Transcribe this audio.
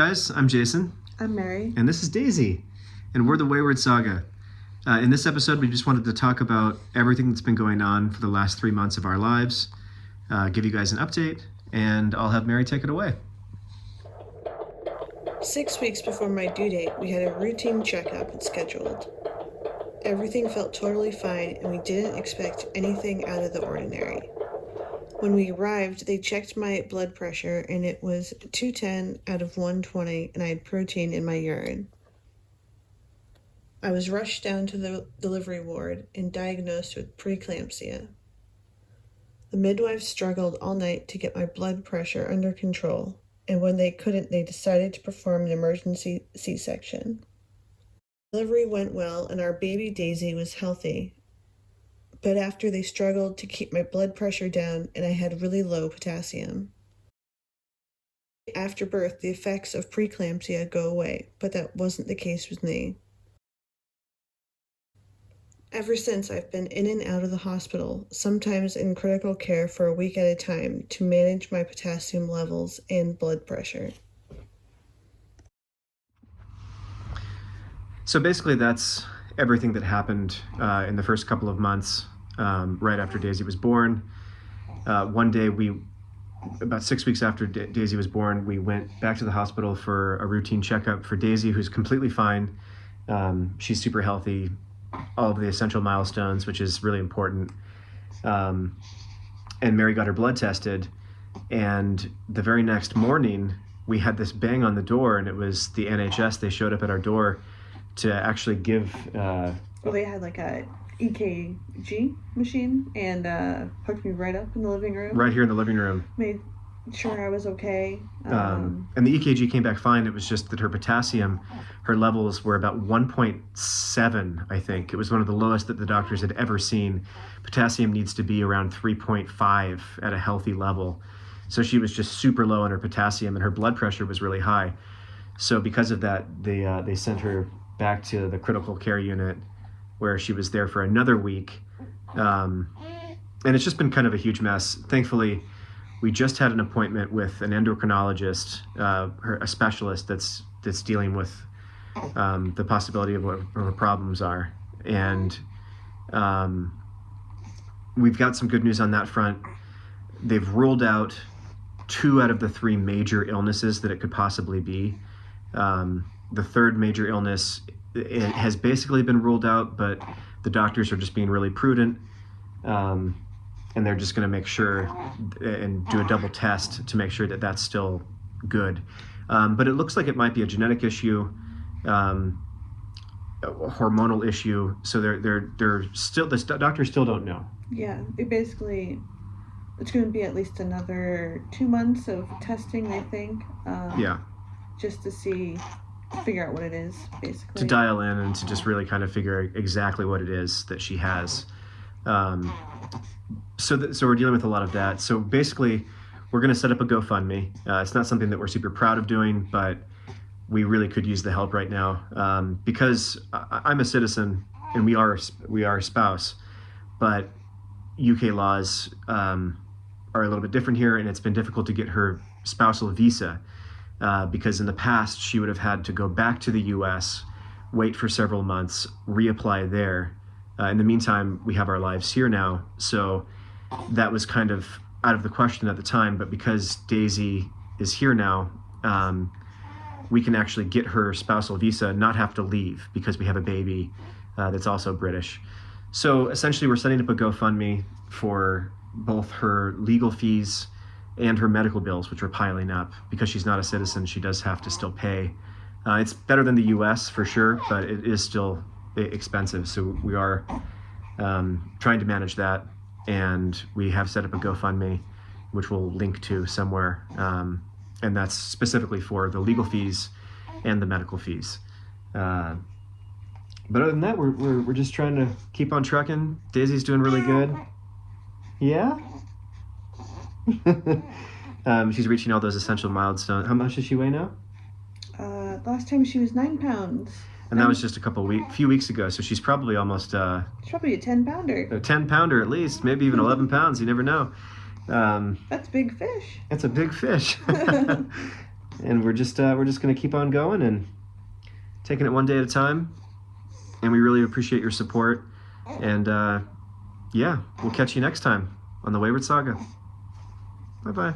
guys, I'm Jason. I'm Mary. And this is Daisy. And we're the Wayward Saga. In this episode, we just wanted to talk about everything that's been going on for the last 3 months of our lives, give you guys an update, and I'll have Mary take it away. 6 weeks before my due date, we had a routine checkup scheduled. Everything felt totally fine, and we didn't expect anything out of the ordinary. When we arrived, they checked my blood pressure, and it was 210 out of 120, and I had protein in my urine. I was rushed down to the delivery ward and diagnosed with preeclampsia. The midwife struggled all night to get my blood pressure under control, and when they couldn't, they decided to perform an emergency C-section. Delivery went well, and our baby Daisy was healthy. But after they struggled to keep my blood pressure down, and I had really low potassium. After birth, the effects of preeclampsia go away, but that wasn't the case with me. Ever since, I've been in and out of the hospital, sometimes in critical care for a week at a time, to manage my potassium levels and blood pressure. So basically that's everything that happened in the first couple of months right after Daisy was born. One day, about 6 weeks after Daisy was born, we went back to the hospital for a routine checkup for Daisy, who's completely fine. She's super healthy, all of the essential milestones, which is really important. And Mary got her blood tested, and the very next morning, we had this bang on the door, and it was the NHS. They showed up at our door to actually give... Well, they had like a EKG machine and hooked me right up in the living room. Right here in the living room. Made sure I was okay. And the EKG came back fine. It was just that her potassium, her levels were about 1.7, I think. It was one of the lowest that the doctors had ever seen. Potassium needs to be around 3.5 at a healthy level. So she was just super low on her potassium, and her blood pressure was really high. So because of that, they sent her back to the critical care unit, where she was there for another week. And it's just been kind of a huge mess. Thankfully, we just had an appointment with an endocrinologist, a specialist that's dealing with the possibility of what her problems are. And we've got some good news on that front. They've ruled out 2 out of the 3 major illnesses that it could possibly be. The third major illness, it has basically been ruled out, but the doctors are just being really prudent, and they're just going to make sure and do a double test to make sure that that's still good. But it looks like it might be a genetic issue, a hormonal issue. So they're still, the doctors still don't know. Yeah, it's going to be at least another 2 months of testing, I think. Just to figure out what it is, basically. To dial in and to just really kind of figure out exactly what it is that she has. So we're dealing with a lot of that. So basically, we're going to set up a GoFundMe. It's not something that we're super proud of doing, but we really could use the help right now, because I'm a citizen and we are a spouse, but UK laws are a little bit different here, and it's been difficult to get her spousal visa. Because in the past, she would have had to go back to the U.S., wait for several months, reapply there. In the meantime, we have our lives here now, so that was kind of out of the question at the time. But because Daisy is here now, we can actually get her spousal visa, not have to leave, because we have a baby that's also British. So essentially, we're setting up a GoFundMe for both her legal fees and her medical bills, which are piling up. Because she's not a citizen, she does have to still pay. It's better than the US for sure, but it is still expensive. So we are trying to manage that, and we have set up a GoFundMe, which we'll link to somewhere. And that's specifically for the legal fees and the medical fees. But other than that, we're just trying to keep on trucking. Daisy's doing really good. Yeah? She's reaching all those essential milestones. How much does she weigh now? Last time she was 9 pounds. And that was just a few weeks ago. So she's probably almost... She's probably a 10-pounder. A 10-pounder at least, maybe even 11 pounds. You never know. That's big fish. That's a big fish. and we're just gonna keep on going and taking it one day at a time. And we really appreciate your support. And yeah, we'll catch you next time on the Wayward Saga. Bye bye.